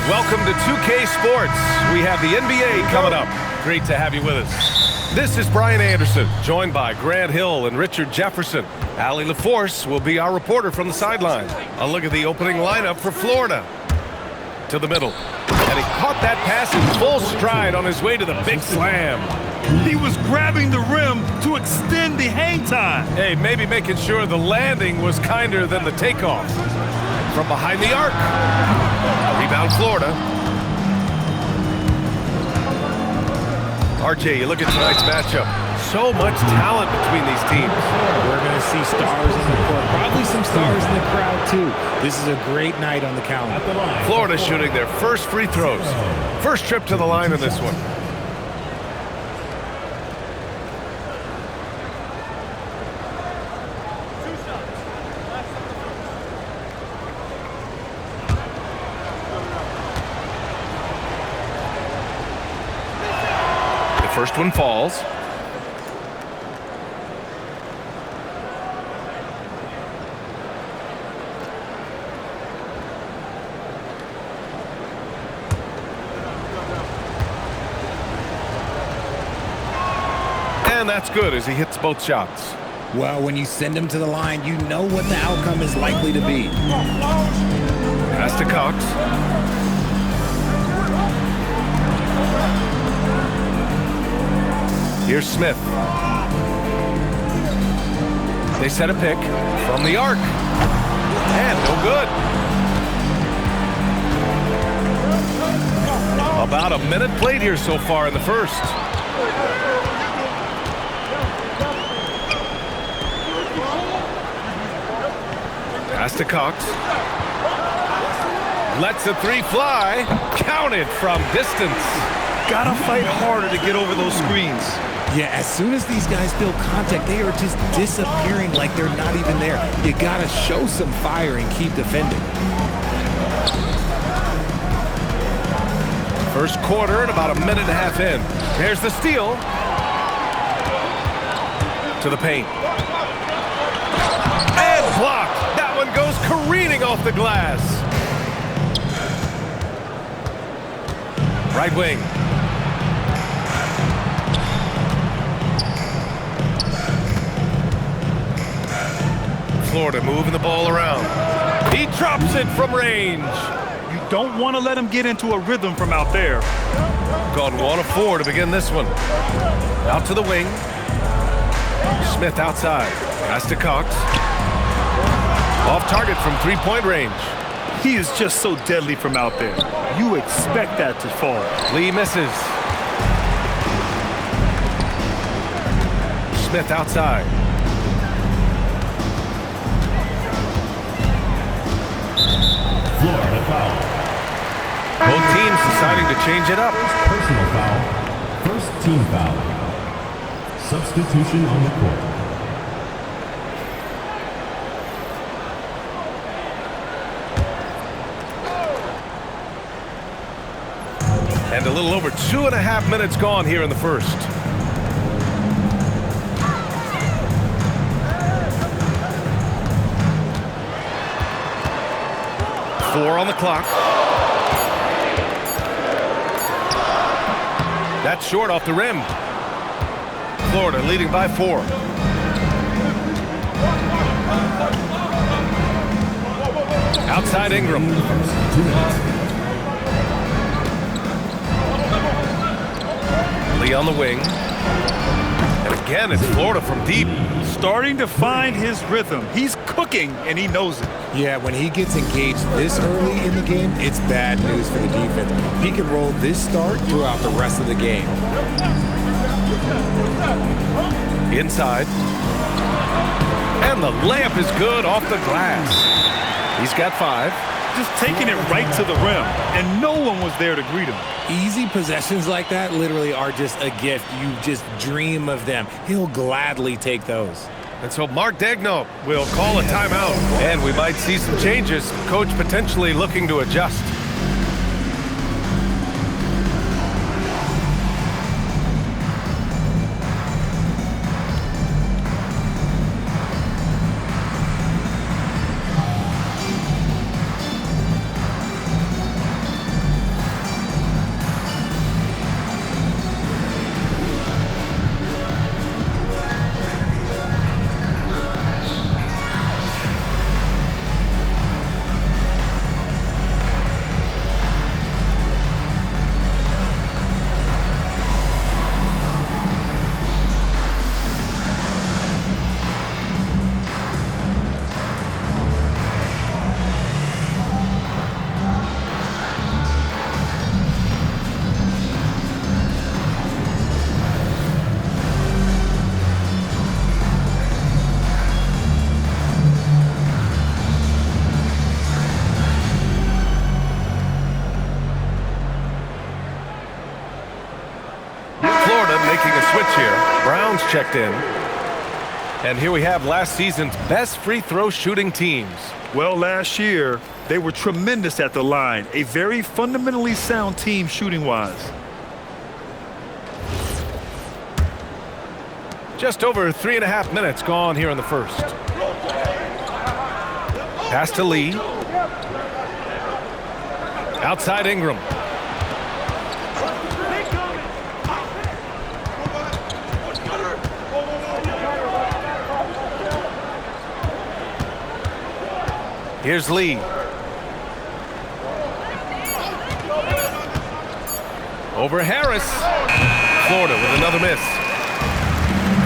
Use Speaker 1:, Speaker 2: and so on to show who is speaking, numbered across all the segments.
Speaker 1: Welcome to 2K Sports. We have the NBA coming up. Great to have you with us. This is Brian Anderson, joined by Grant Hill and Richard Jefferson. Allie LaForce will be our reporter from the sideline. A look at the opening lineup for Florida. To the middle. And he caught that pass in full stride on his way to the big slam.
Speaker 2: He was grabbing the rim to extend the hang time.
Speaker 1: Hey, maybe making sure the landing was kinder than the takeoff. From behind the arc. Rebound Florida. RJ, you look at tonight's matchup. So much talent between these teams.
Speaker 3: We're going to see stars in the court. Probably some stars in the crowd, too. This is a great night on the calendar.
Speaker 1: Florida shooting their first free throws. First trip to the line in this one. First one falls. And that's good as he hits both shots.
Speaker 3: Well, when you send him to the line, you know what the outcome is likely to be.
Speaker 1: Pass to Cox. Here's Smith. They set a pick from the arc. And no good. About a minute played here so far in the first. Pass to Cox. Lets the three fly. Counted from distance.
Speaker 2: Gotta fight harder to get over those screens.
Speaker 3: Yeah, as soon as these guys feel contact, they are just disappearing like they're not even there. You gotta show some fire and keep defending.
Speaker 1: First quarter and about a minute and a half in. There's the steal. To the paint. And blocked. That one goes careening off the glass. Right wing. Florida moving the ball around. He drops it from range.
Speaker 2: You don't want to let him get into a rhythm from out there.
Speaker 1: Gone 1 of 4 to begin this one. Out to the wing. Smith outside. Pass to Cox. Off target from three-point range.
Speaker 2: He is just so deadly from out there. You expect that to fall.
Speaker 1: Lee misses. Smith outside.
Speaker 4: Florida foul.
Speaker 1: Both teams deciding to change it up.
Speaker 4: Personal foul. First team foul. Substitution on the court.
Speaker 1: And a little over 2.5 minutes gone here in the first. Four on the clock. That's short off the rim. Florida leading by 4. Outside Ingram. Lee on the wing. And again, it's Florida from deep.
Speaker 2: Starting to find his rhythm. He's cooking, and he knows it.
Speaker 3: Yeah, when he gets engaged this early in the game, it's bad news for the defense. He can roll this start throughout the rest of the game.
Speaker 1: Inside. And the layup is good off the glass. He's got 5.
Speaker 2: Just taking it right to the rim, and no one was there to greet him.
Speaker 3: Easy possessions like that literally are just a gift. You just dream of them. He'll gladly take those.
Speaker 1: And so Mark Daigneault will call a timeout. And we might see some changes. Coach potentially looking to adjust. switch here. Brown's checked in. And here we have last season's best free throw shooting teams.
Speaker 2: Well, last year, they were tremendous at the line. A very fundamentally sound team shooting-wise.
Speaker 1: Just over 3.5 minutes gone here in the first. Pass to Lee. Outside Ingram. Here's Lee. Over Harris. Florida with another miss.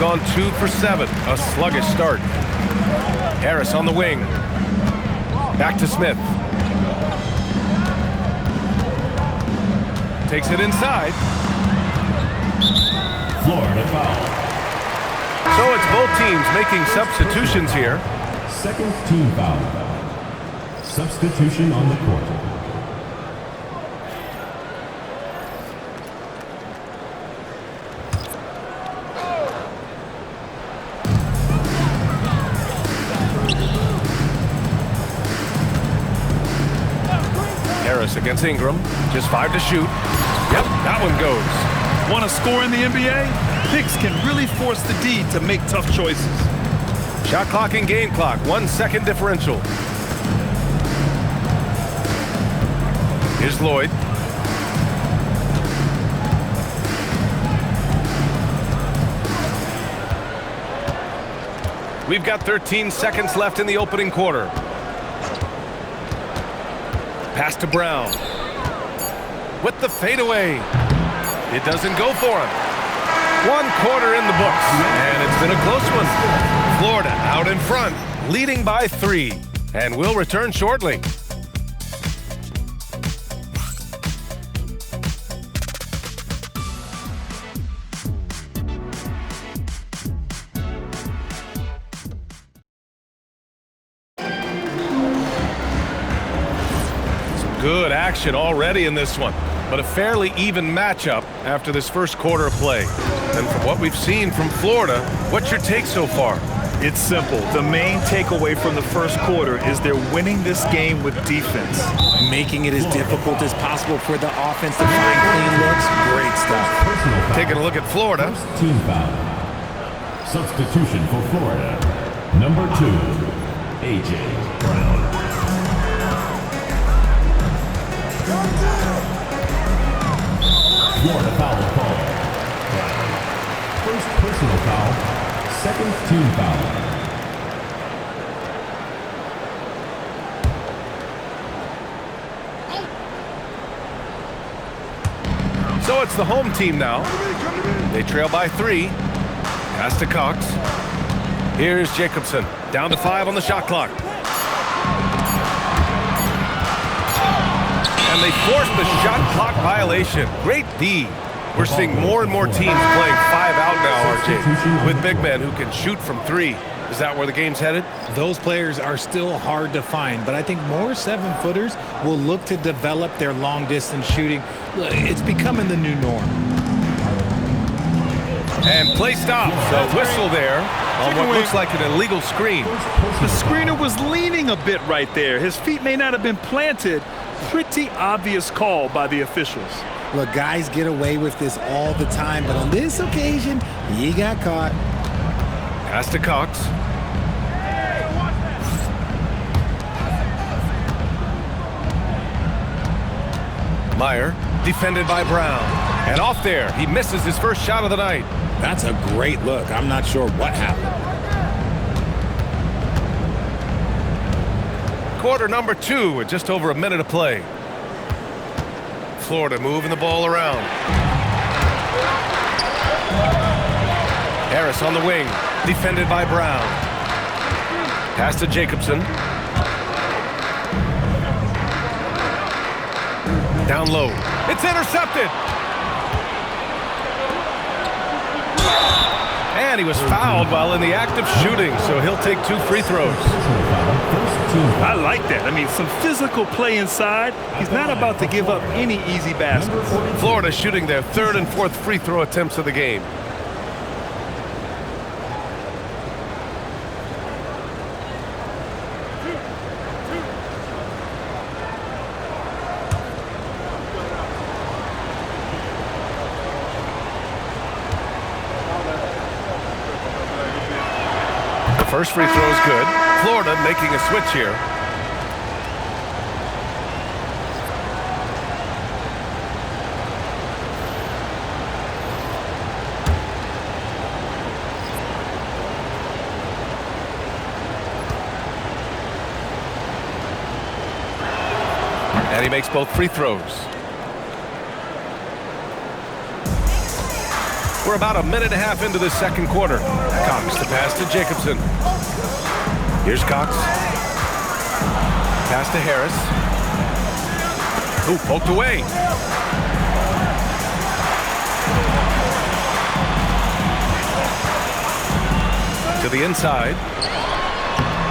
Speaker 1: Gone 2 for 7. A sluggish start. Harris on the wing. Back to Smith. Takes it inside.
Speaker 4: Florida foul.
Speaker 1: So it's both teams making substitutions here.
Speaker 4: Second team foul. Substitution on the court.
Speaker 1: Harris against Ingram. Just 5 to shoot. Yep, that one goes.
Speaker 2: Want to score in the NBA? Picks can really force the D to make tough choices.
Speaker 1: Shot clock and game clock. 1 second differential. Here's Lloyd. We've got 13 seconds left in the opening quarter. Pass to Brown. With the fadeaway. It doesn't go for him. 1 quarter in the books. And it's been a close one. Florida out in front, leading by 3. And we'll return shortly. Good action already in this one, but a fairly even matchup after this first quarter of play. And from what we've seen from Florida, what's your take so far?
Speaker 2: It's simple. The main takeaway from the first quarter is they're winning this game with defense.
Speaker 3: Making it as difficult as possible for the offense to find clean looks. Great stuff.
Speaker 1: Taking a look at Florida.
Speaker 4: First team foul. Substitution for Florida. Number 2, A.J. Brown. Florida foul call. First personal foul. Second team foul.
Speaker 1: So it's the home team now. They trail by 3. Pass to Cox. Here's Jacobson. Down to 5 on the shot clock. And they forced the shot clock violation. Great D. We're seeing more and more teams playing 5 out now, RJ, with big men who can shoot from 3. Is that where the game's headed?
Speaker 3: Those players are still hard to find, but I think more 7-footers will look to develop their long-distance shooting. It's becoming the new norm.
Speaker 1: And play stops. A whistle there on what looks like an illegal screen.
Speaker 2: The screener was leaning a bit right there. His feet may not have been planted. Pretty obvious call by the officials.
Speaker 3: Look, guys get away with this all the time, but on this occasion, he got caught.
Speaker 1: Pass to Cox. Meyer, defended by Brown. And off there, he misses his first shot of the night.
Speaker 3: That's a great look. I'm not sure what happened.
Speaker 1: Quarter number 2 with just over a minute to play. Florida moving the ball around. Harris on the wing, defended by Brown. Pass to Jacobson. Down low. It's intercepted. And he was fouled while in the act of shooting, so he'll take 2 free throws.
Speaker 2: I like that. I mean, some physical play inside. He's not about to give up any easy baskets.
Speaker 1: Florida shooting their 3rd and 4th free throw attempts of the game. First free throw is good. Florida making a switch here. And he makes both free throws. We're about a minute and a half into the second quarter. Cox the pass to Jacobson. Here's Cox. Pass to Harris. Ooh, poked away. To the inside.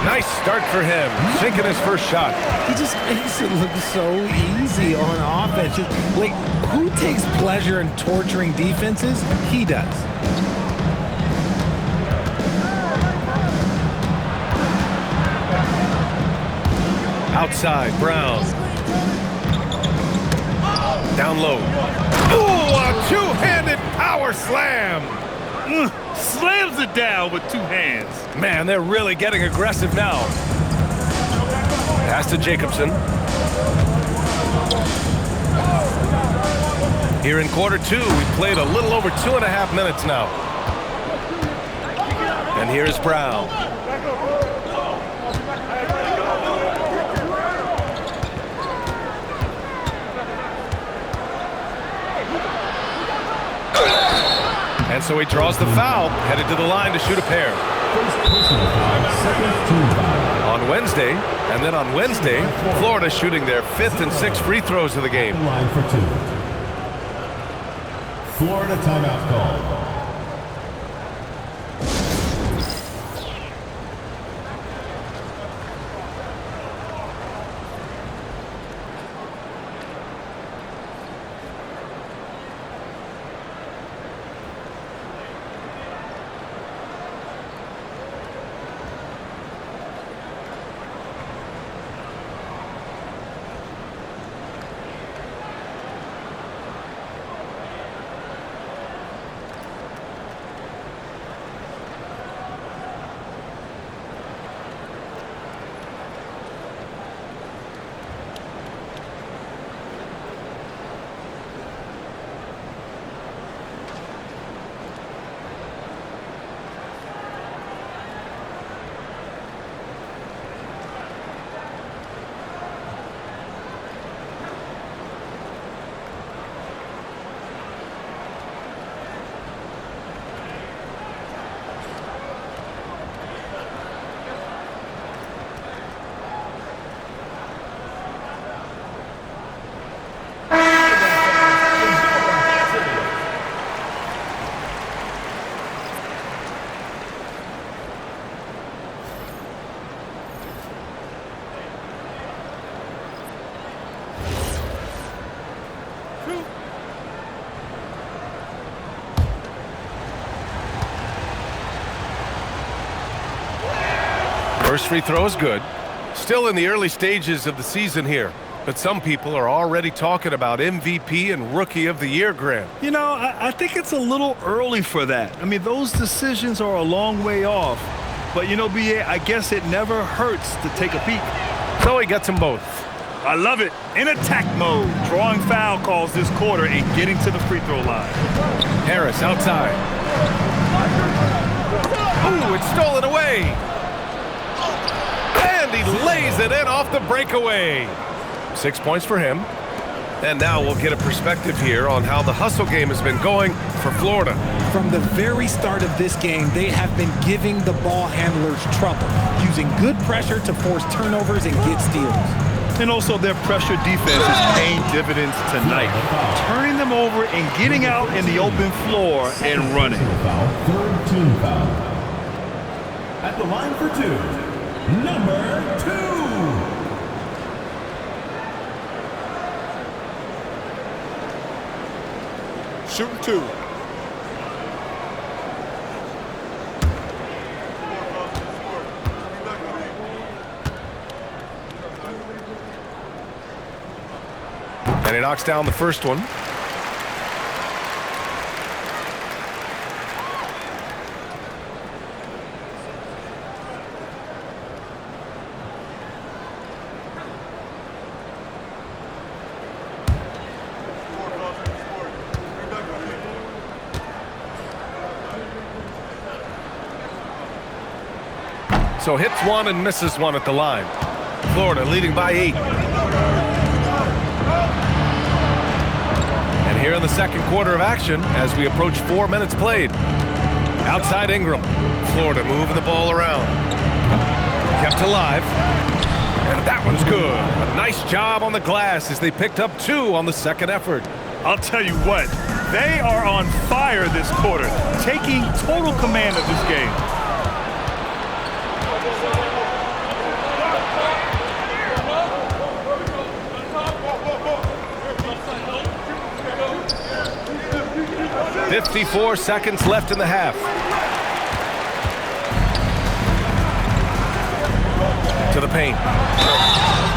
Speaker 1: Nice start for him. Sinking his first shot.
Speaker 3: He just makes it look so easy on offense. Like, who takes pleasure in torturing defenses? He does.
Speaker 1: Outside, Brown. Down low. Ooh, a two-handed power slam.
Speaker 2: Slams it down with two hands.
Speaker 1: Man, they're really getting aggressive now. Pass to Jacobson. Here in quarter two, we played a little over 2.5 minutes now. And here's Brown. And so he draws the foul, headed to the line to shoot a pair. On Wednesday, and then on Wednesday, Florida shooting their 5th and 6th free throws of the game.
Speaker 4: Line for 2. Florida timeout call.
Speaker 1: First free throw is good. Still in the early stages of the season here, but some people are already talking about MVP and Rookie of the Year, Grant.
Speaker 2: You know, I think it's a little early for that. I mean, those decisions are a long way off. But, you know, B.A., I guess it never hurts to take a peek.
Speaker 1: So he gets them both.
Speaker 2: I love it. In attack mode, drawing foul calls this quarter and getting to the free throw line.
Speaker 1: Harris outside. Ooh, it's stolen away. And he lays it in off the breakaway. 6 points for him. And now we'll get a perspective here on how the hustle game has been going for Florida.
Speaker 3: From the very start of this game, they have been giving the ball handlers trouble, using good pressure to force turnovers and get steals.
Speaker 2: And also their pressure defense is paying dividends tonight, turning them over and getting out in the open floor and running.
Speaker 4: Third team foul. At the line for 2, number 2.
Speaker 5: Shooting 2.
Speaker 1: And he knocks down the first one. So hits one and misses one at the line. Florida leading by 8. And here in the second quarter of action as we approach 4 minutes played. Outside Ingram. Florida moving the ball around. Kept alive. And that one's good. A nice job on the glass as they picked up 2 on the second effort.
Speaker 2: I'll tell you what, they are on fire this quarter, taking total command of this game.
Speaker 1: .54 seconds left in the half. To the paint.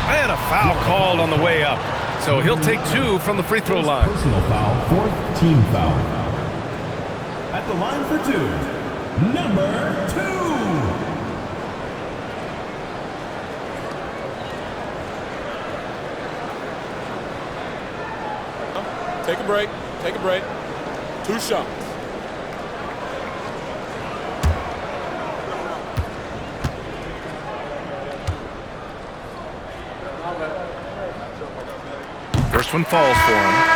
Speaker 1: And a foul called on the way up. So he'll take 2 from the free throw line.
Speaker 4: Personal foul, 4th team foul. At the line for 2, number 2.
Speaker 5: Take a break. Take a break. 2 shots.
Speaker 1: First one falls for him.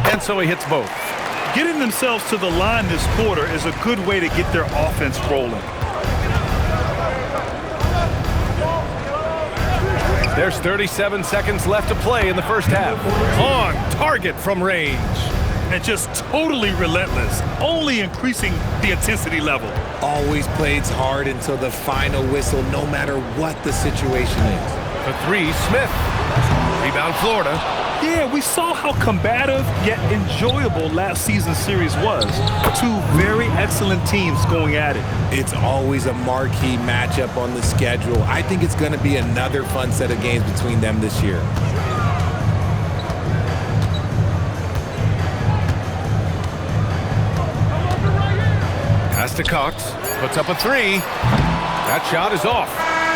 Speaker 1: And so he hits both.
Speaker 2: Getting themselves to the line this quarter is a good way to get their offense rolling.
Speaker 1: There's 37 seconds left to play in the first half. On target from range.
Speaker 2: And just totally relentless, only increasing the intensity level.
Speaker 3: Always plays hard until the final whistle, no matter what the situation is.
Speaker 1: For 3, Smith. Rebound Florida.
Speaker 2: Yeah, we saw how combative yet enjoyable last season's series was. 2 very excellent teams going at it.
Speaker 3: It's always a marquee matchup on the schedule. I think it's going to be another fun set of games between them this year.
Speaker 1: Pass to Cox. Puts up a 3. That shot is off.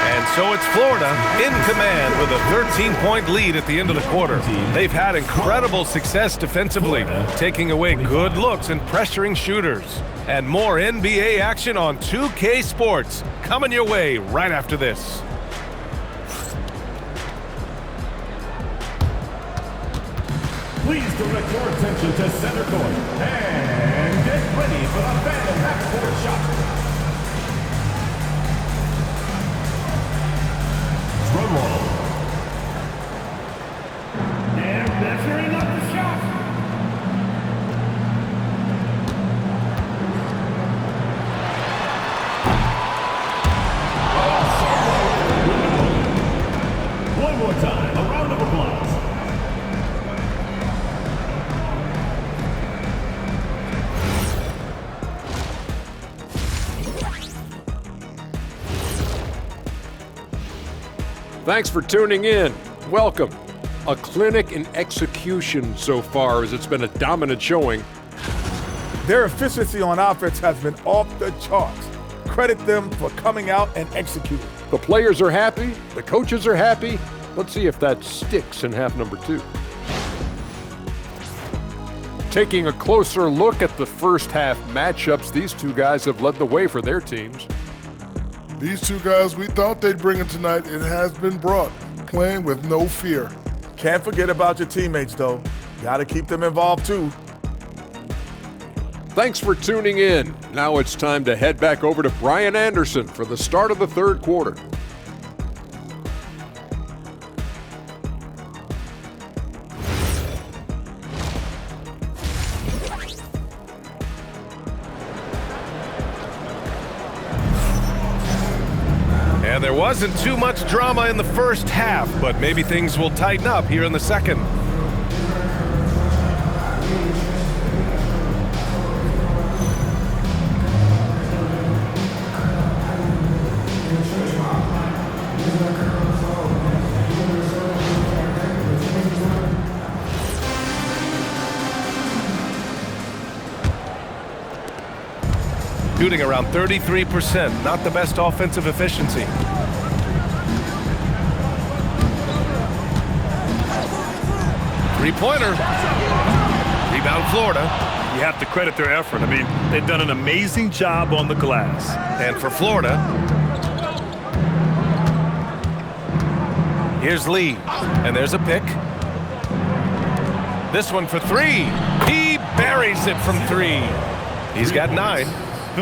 Speaker 1: And so it's Florida in command with a 13-point lead at the end of the quarter. They've had incredible success defensively, taking away good looks and pressuring shooters. And more NBA action on 2K Sports coming your way right after this.
Speaker 4: Please direct your attention to center court and get ready for the Phantom half-court shot. Drum roll. And measuring up the shot. One more time, a round of applause.
Speaker 5: Thanks for tuning in. Welcome. A clinic in execution so far, as it's been a dominant showing.
Speaker 6: Their efficiency on offense has been off the charts. Credit them for coming out and executing.
Speaker 5: The players are happy. The coaches are happy. Let's see if that sticks in half number 2. Taking a closer look at the first half matchups, these 2 guys have led the way for their teams.
Speaker 7: These 2 guys, we thought they'd bring it tonight. It has been brought, playing with no fear.
Speaker 6: Can't forget about your teammates, though. Got to keep them involved, too.
Speaker 5: Thanks for tuning in. Now it's time to head back over to Brian Anderson for the start of the third quarter.
Speaker 1: And there wasn't too much drama in the first half, but maybe things will tighten up here in the second. shooting around 33%. Not the best offensive efficiency. Three-pointer. Rebound Florida.
Speaker 2: You have to credit their effort. I mean, they've done an amazing job on the glass.
Speaker 1: And for Florida, here's Lee. And there's a pick. This one for three. He buries it from three. He's got 9.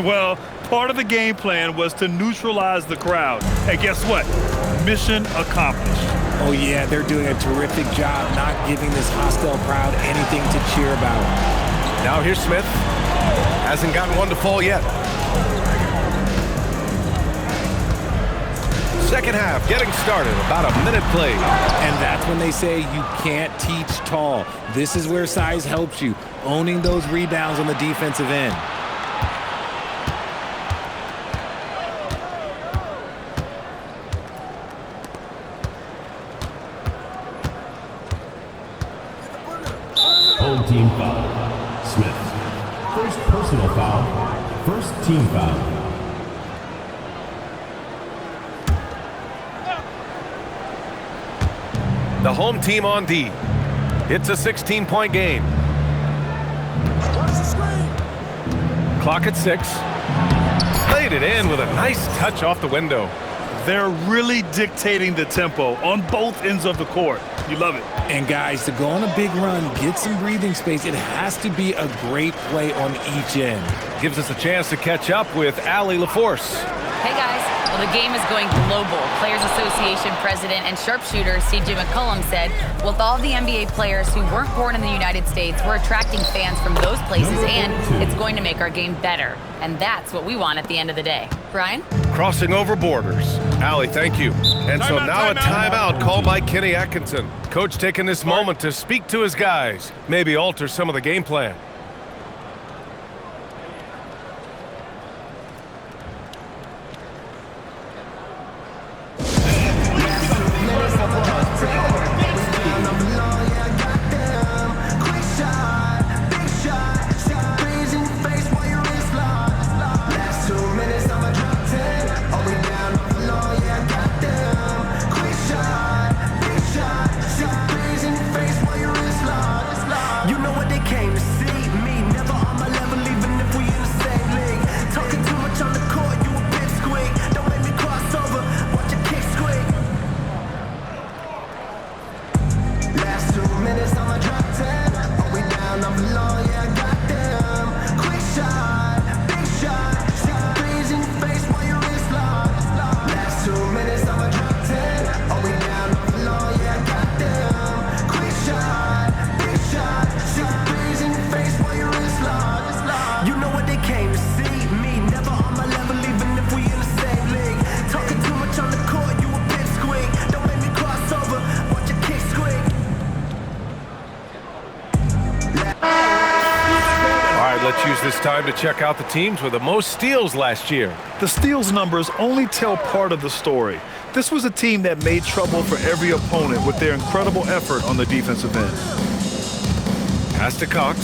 Speaker 2: Well, part of the game plan was to neutralize the crowd. And guess what? Mission accomplished.
Speaker 3: Oh, yeah, they're doing a terrific job not giving this hostile crowd anything to cheer about.
Speaker 1: Now here's Smith. Hasn't gotten one to fall yet. Second half getting started. About a minute played.
Speaker 3: And that's when they say you can't teach tall. This is where size helps you. Owning those rebounds on the defensive end.
Speaker 4: Home team foul. Smith. First personal foul. First team foul.
Speaker 1: The home team on D. It's a 16-point game. Clock at 6. Played it in with a nice touch off the window.
Speaker 2: They're really dictating the tempo on both ends of the court. You love it.
Speaker 3: And guys, to go on a big run, get some breathing space, it has to be a great play on each end.
Speaker 1: Gives us a chance to catch up with Allie LaForce.
Speaker 8: Hey guys, well the game is going global. Players Association President and sharpshooter CJ McCollum said, with all the NBA players who weren't born in the United States, we're attracting fans from those places and it's going to make our game better. And that's what we want at the end of the day. Brian?
Speaker 1: Crossing over borders. Allie, thank you. And so now a timeout called by Kenny Atkinson. Coach taking this moment to speak to his guys, maybe alter some of the game plan. Let's use this time to check out the teams with the most steals last year.
Speaker 2: The steals numbers only tell part of the story. This was a team that made trouble for every opponent with their incredible effort on the defensive end.
Speaker 1: Pass to Cox.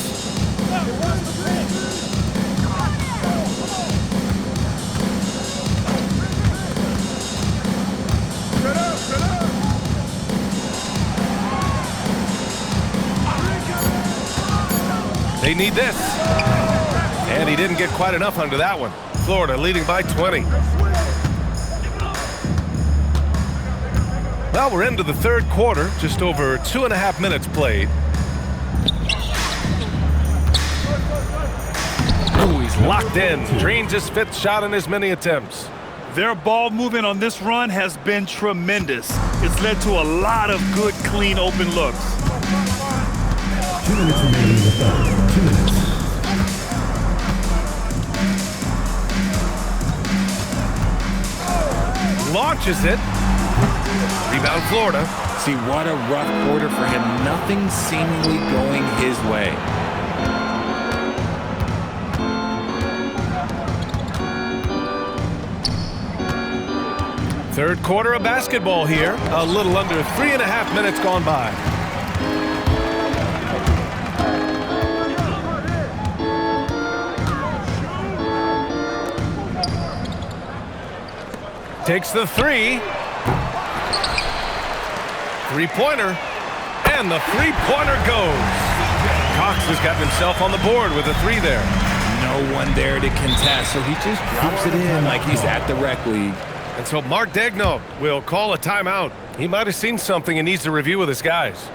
Speaker 1: They need this. And he didn't get quite enough under that one. Florida leading by 20. Well, we're into the third quarter, just over 2.5 minutes played. Ooh, he's locked in. Drains his 5th shot in as many attempts.
Speaker 2: Their ball movement on this run has been tremendous. It's led to a lot of good, clean, open looks.
Speaker 4: 2 minutes remaining in the third. 2 minutes.
Speaker 1: Launches it. Rebound Florida.
Speaker 3: See, what a rough quarter for him. Nothing seemingly going his way.
Speaker 1: Third quarter of basketball here. A little under 3.5 minutes gone by. Takes the three. Three-pointer. And the three-pointer goes. Cox has gotten himself on the board with a three there.
Speaker 3: No one there to contest, so he just drops it in like he's at the rec league.
Speaker 1: And so Mark Daigneault will call a timeout. He might have seen something and needs to review with his guys.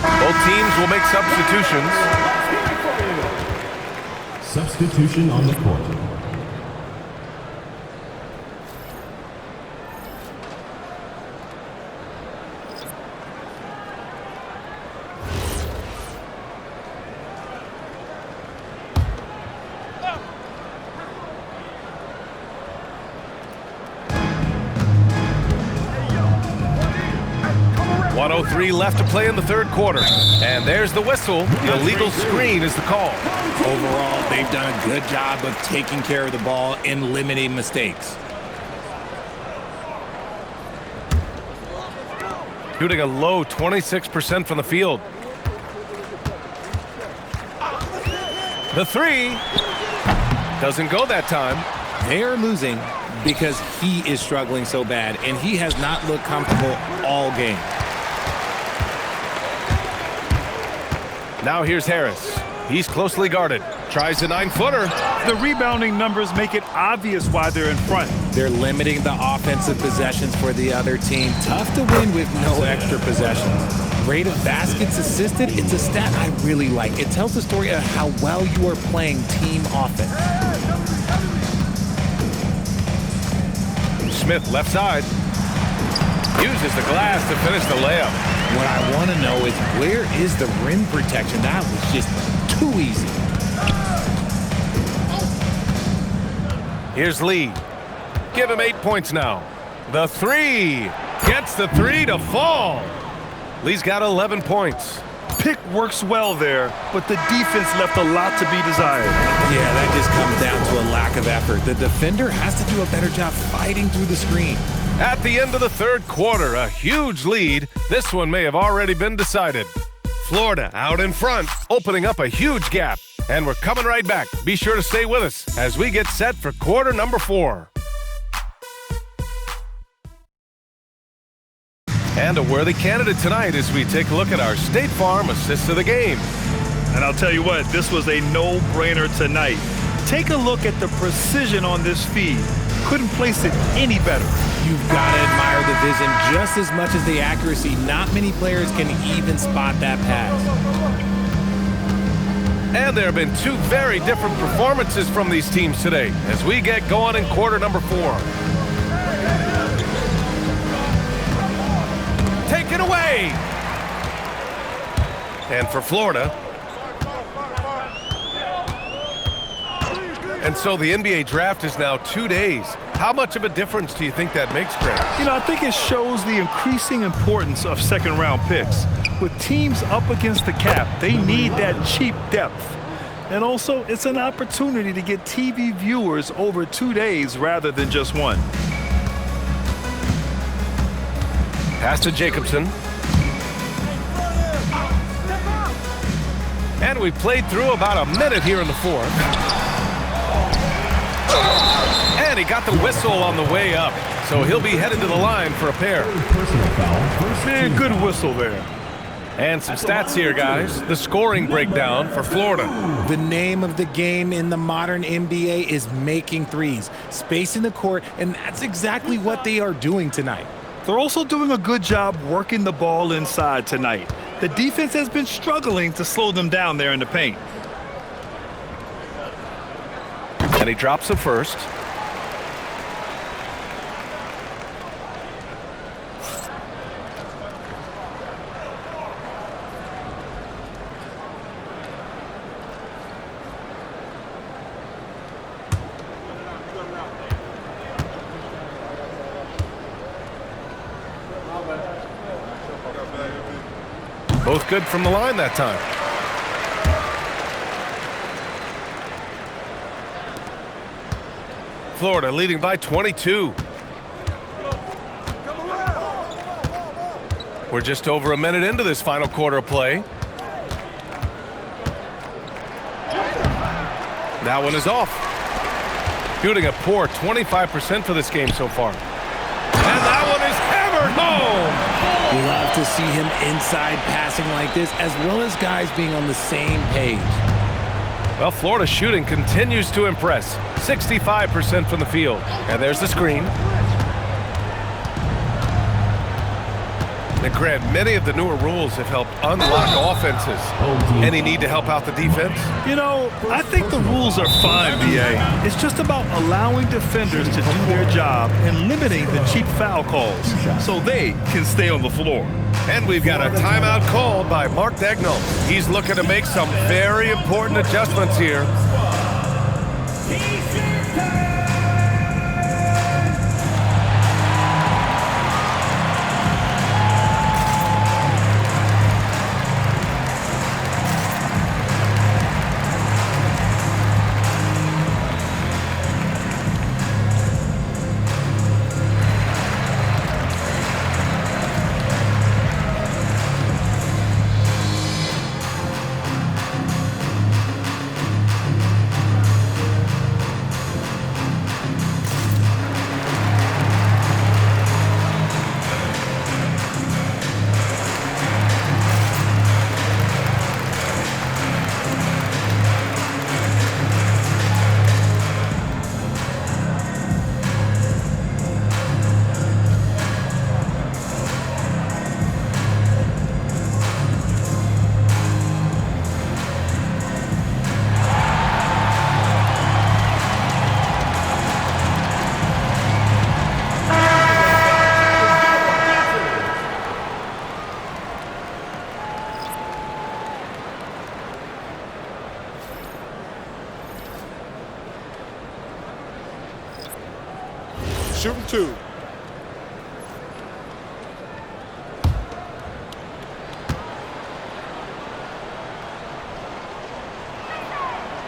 Speaker 1: Both teams will make substitutions.
Speaker 4: Substitution on the court.
Speaker 1: .03 left to play in the third quarter. And there's the whistle. The illegal screen is the call.
Speaker 3: Overall, they've done a good job of taking care of the ball and limiting mistakes.
Speaker 1: Shooting a low 26% from the field. The three doesn't go that time.
Speaker 3: They are losing because he is struggling so bad, and he has not looked comfortable all game.
Speaker 1: Now here's Harris. He's closely guarded. Tries a 9-footer.
Speaker 2: The rebounding numbers make it obvious why they're in front.
Speaker 3: They're limiting the offensive possessions for the other team. Tough to win with no extra possessions. Rate of baskets assisted, it's a stat I really like. It tells the story of how well you are playing team offense.
Speaker 1: Smith left side. Uses the glass to finish the layup.
Speaker 3: What I want to know is, where is the rim protection? That was just too easy.
Speaker 1: Here's Lee. Give him 8 points now. The three. Gets the three to fall. Lee's got 11 points.
Speaker 2: Pick works well there, but the defense left a lot to be desired.
Speaker 3: Yeah, that just comes down to a lack of effort. The defender has to do a better job fighting through the screen.
Speaker 1: At the end of the third quarter, a huge lead. This one may have already been decided. Florida out in front, opening up a huge gap. And we're coming right back. Be sure to stay with us as we get set for quarter number 4. And a worthy candidate tonight as we take a look at our State Farm assist of the game.
Speaker 2: And I'll tell you what, this was a no-brainer tonight. Take a look at the precision on this feed. Couldn't place it any better.
Speaker 3: You've got to admire the vision just as much as the accuracy. Not many players can even spot that pass.
Speaker 1: And there have been two very different performances from these teams today as we get going in quarter number 4. Take it away! And for Florida. And so the NBA draft is now 2 days. How much of a difference do you think that makes, Greg?
Speaker 2: You know, I think it shows the increasing importance of second-round picks. With teams up against the cap, they need that cheap depth. And also, it's an opportunity to get TV viewers over 2 days rather than just one.
Speaker 1: Pass to Jacobson. And we played through about a minute here in the fourth. And he got the whistle on the way up. so he'll be headed to the line for a pair.
Speaker 4: Personal foul. First
Speaker 2: Man,
Speaker 4: team.
Speaker 2: good whistle there.
Speaker 1: And some stats here, guys. The scoring breakdown for Florida.
Speaker 3: The name of the game in the modern NBA is making threes, spacing the court, and that's exactly what they are doing tonight.
Speaker 2: They're also doing a good job working the ball inside tonight. The defense has been struggling to slow them down there in the paint.
Speaker 1: And he drops it first. Both good from the line that time. Florida leading by 22. We're just over a minute into this final quarter of play. That one is off. Shooting a poor 25% for this game so far. And that one is hammered home.
Speaker 3: You love to see him inside passing like this, as well as guys being on the same page.
Speaker 1: Well, Florida's shooting continues to impress. 65% from the field. And there's the screen. And Grant, many of the newer rules have helped unlock offenses. Any need to help out the defense?
Speaker 2: You know, I think the rules are fine, B.A. It's just about allowing defenders to do their job and limiting the cheap foul calls so they can stay on the floor.
Speaker 1: And we've got a timeout called by Mark Dagnall. He's looking to make some very important adjustments here.
Speaker 6: Shooting two.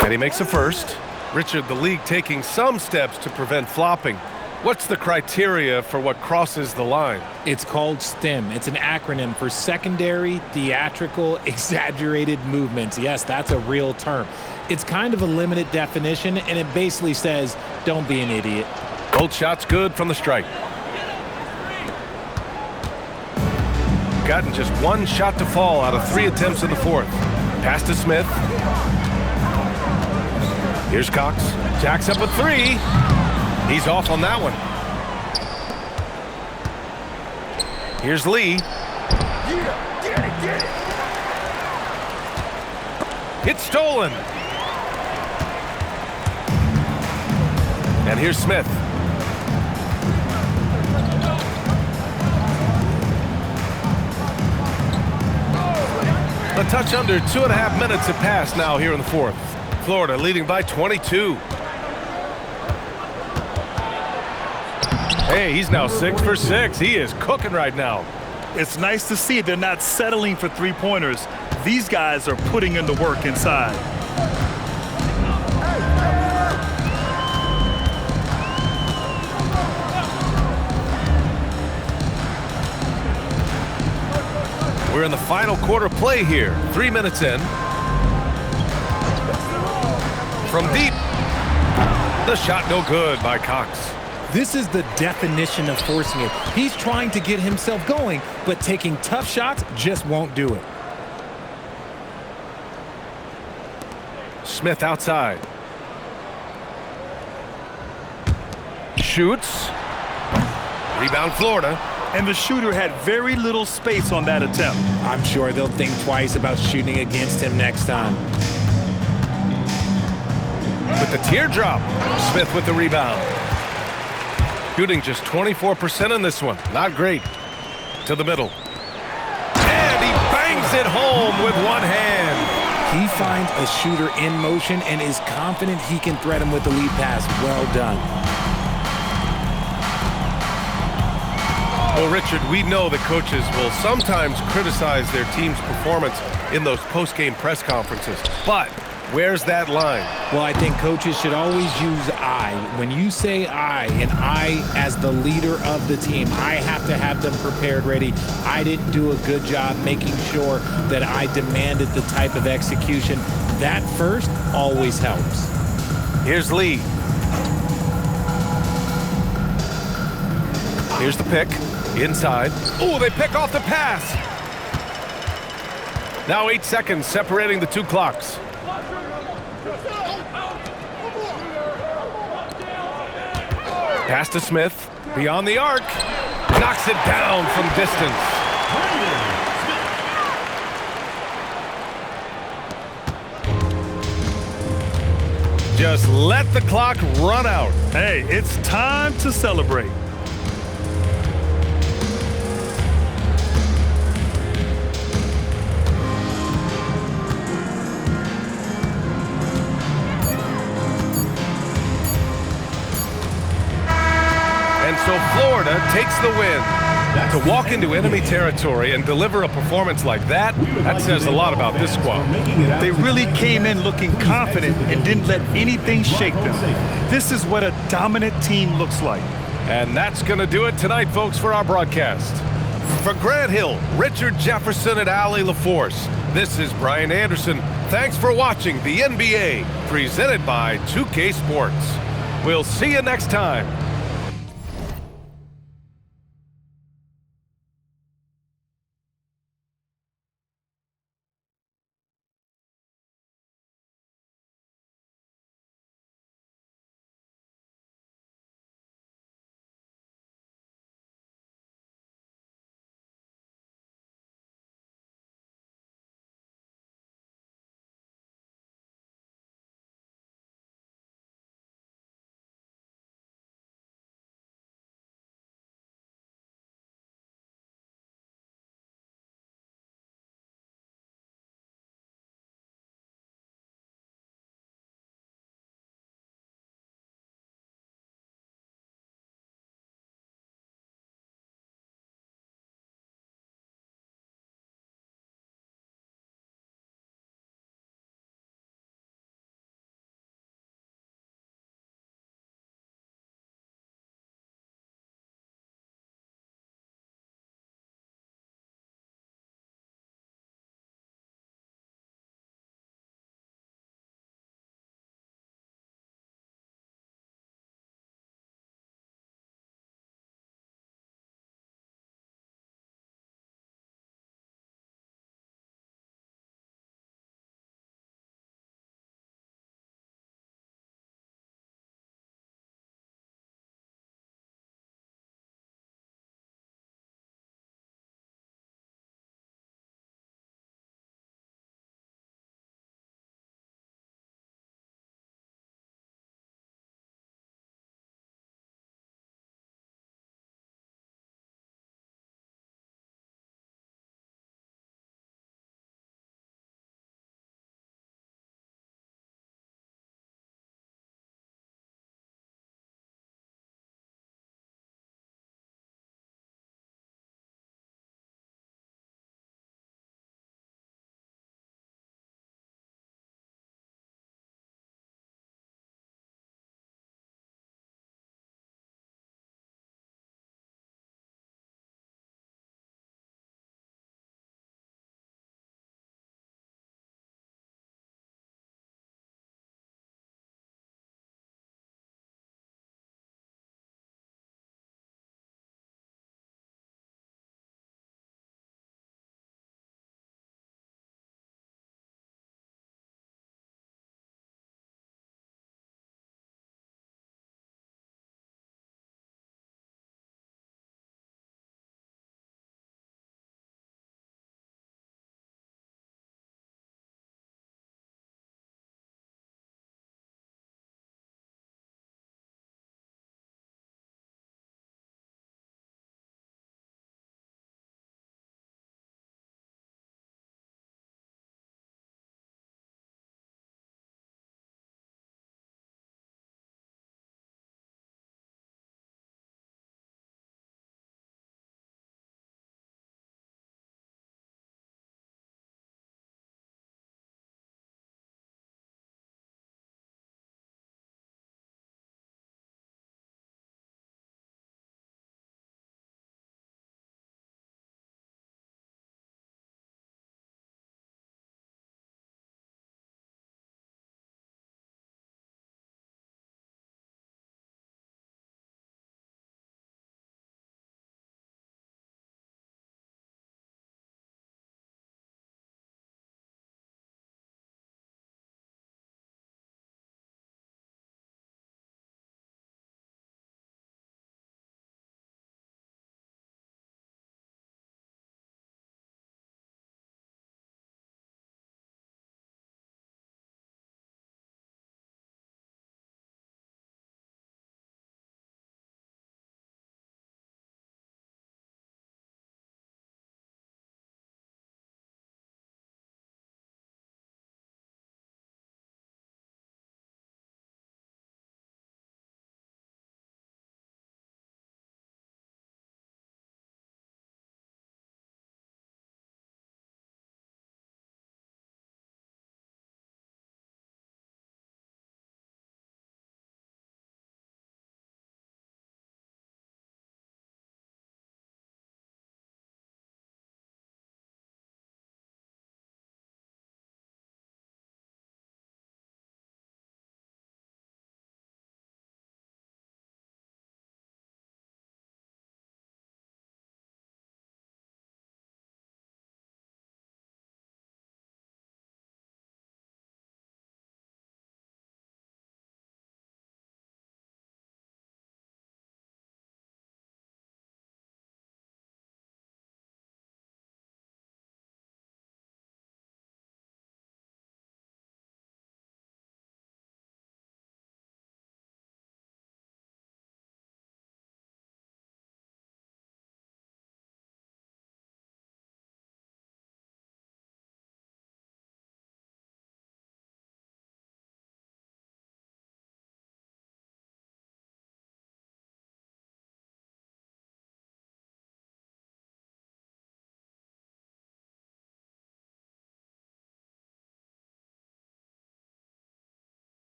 Speaker 1: And he makes the first. Richard, the league taking some steps to prevent flopping. What's the criteria for what crosses the line?
Speaker 3: It's called STEM. It's an acronym for secondary, theatrical, exaggerated movements. Yes, that's a real term. It's kind of a limited definition, and it basically says, don't be an idiot.
Speaker 1: Both shots good from the strike. Gotten just one shot to fall out of 3 attempts in the fourth. Pass to Smith. Here's Cox. Jacks up a 3. He's off on that one. Here's Lee. It's stolen. And here's Smith. A touch under 2.5 minutes have passed now here in the fourth. Florida leading by 22. Hey, he's now 6 for 6. He is cooking right now.
Speaker 2: It's nice to see they're not settling for three-pointers. These guys are putting in the work inside.
Speaker 1: We're in the final quarter play here. 3 minutes in. From deep. The shot no good by Cox.
Speaker 3: This is the definition of forcing it. He's trying to get himself going, but taking tough shots just won't do it.
Speaker 1: Smith outside. Shoots. Rebound Florida.
Speaker 2: And the shooter had very little space on that attempt.
Speaker 3: I'm sure they'll think twice about shooting against him next time.
Speaker 1: With the teardrop. Smith with the rebound. Shooting just 24% in this one. Not great. To the middle. And he bangs it home with one hand.
Speaker 3: He finds a shooter in motion and is confident he can thread him with the lead pass. Well done.
Speaker 1: Well, Richard, we know that coaches will sometimes criticize their team's performance in those post-game press conferences. But where's that line?
Speaker 3: Well, I think coaches should always use I. When you say I, and I as the leader of the team, I have to have them prepared, ready. I didn't do a good job making sure that I demanded the type of execution. That first always helps.
Speaker 1: Here's Lee. Here's the pick. Inside. Oh, they pick off the pass. Now 8 seconds separating the two clocks. Pass to Smith. Beyond the arc. Knocks it down from distance. Just let the clock run out.
Speaker 2: Hey, it's time to celebrate.
Speaker 1: And so Florida takes the win. To walk into enemy territory and deliver a performance like that, that says a lot about this squad.
Speaker 2: They really came in looking confident and didn't let anything shake them. This is what a dominant team looks like.
Speaker 1: And that's going to do it tonight, folks, for our broadcast. For Grant Hill, Richard Jefferson, and Allie LaForce, this is Brian Anderson. Thanks for watching the NBA, presented by 2K Sports. We'll see you next time.